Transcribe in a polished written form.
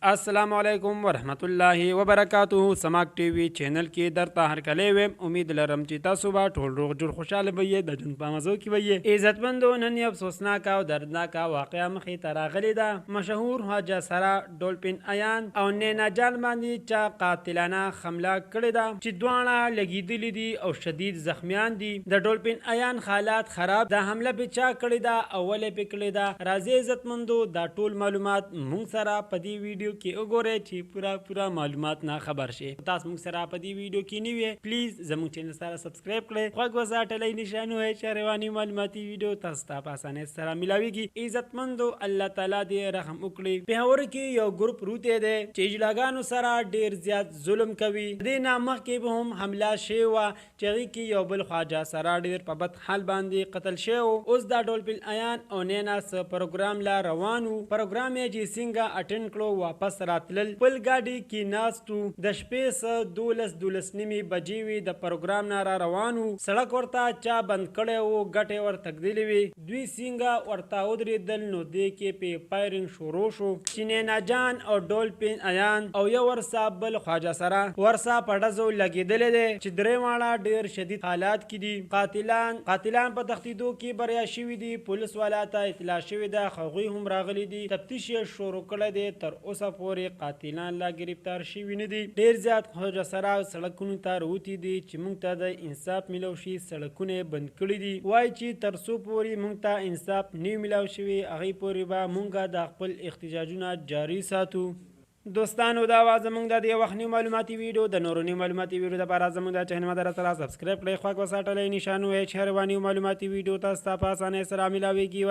السلام علیکم ورحمت الله وبرکاتہ. سماک ټي وي چینل کې درته هرکلی ویم. امید لرم چې تاسو به ټول روغ جوړ خوشحاله به یې، د ژوند په مزو کې به یې. عزتمندو، نن یې افسوسناکه او دردناکه واقعه مخې ته راغلې ده. مشهور خواجه سرا ډولفین ایان او نینا جان باندې چا قاتلانه حمله کړې ده چې دواړه لګېدلي دي او شدید زخمیان دي. د ډولفین ایان حالات خراب. دا حمله پې چا کړې ده او ولې پې کړې ده؟ راځئ عزتمندو دا ټول معلومات موږ سره په دې ویډیو کې وګورئ چې پورا معلومات نه خبر شي. تاسو موږ سره په دې ویډیو کې نه وي، پلیز زموږ چینل سره سبسکرایب کړئ، غوږ وساتئ، نشان ووهئ چې رواني معلوماتي ویډیو تاسو ته په اسانۍ سره میلاویږي. عزتمندو، الله تعالی دې رحم وکړي. پېښور کې یو ګروپ روتی دی چې اجلاګانو سره ډېر زیات ظلم کوي. دې نه مخکې به هم حمله شوې وه چې هغې کې یو بل خواجه سرا ډېر په بد حال باندې قتل شوی و. اوس دا ډولفین ایان او نینا څه پروګرام لا روان و. پروګرام یې چې څنګه اټینډ کړو، واپس راتلل. بل ګاډي کې ناست وو. د شپې څه 12 نیمې بجې وې. د پروګرام نه را روان وو. سړک ورته چا بند کړی و، ګټې ورته ږدلې وې. دوی څنګه ورته ودرېدل نو دې کې پې فایرنګ شروع شو چې نینا جان او ډولفین ایان او یو ورسا بل خواجه سرا ورسا په ډزو لګېدلی دی چې درې واړه ډېر شدید حالات کې دي. قاتلان په تښتېدو کې بریا شوي دي. پولیس والا ته اطلاع شوې ده، هغوی هم راغلي دي. تفتیش یې شروع کړی دی. تر اوسه پورې قاتلان لا گرفتار شوي نه دي. ډېر زیات خواجه سرا سړکونو ته راوتي دي چې موږ ته د انصاف میلاو شي. سړکونه یې بند کړي دي. وایي چې تر څو پورې موږ ته انصاف نه میلاو شوي، هغې پورې به موږ د خپل احتجاجونه جاري ساتو. دوستانو، دا وه زموږ د دې وخت نیو معلوماتي ویډیو. د نورو نیو معلوماتي ویډیو دپاره زموږ د چینل مدره سره سبسکرایب کړئ، غوږ وساتئ، نشان ووهئ چې هر یوه نیو معلوماتي ویډیو تاسو ته په اسانۍ سره میلاویږي.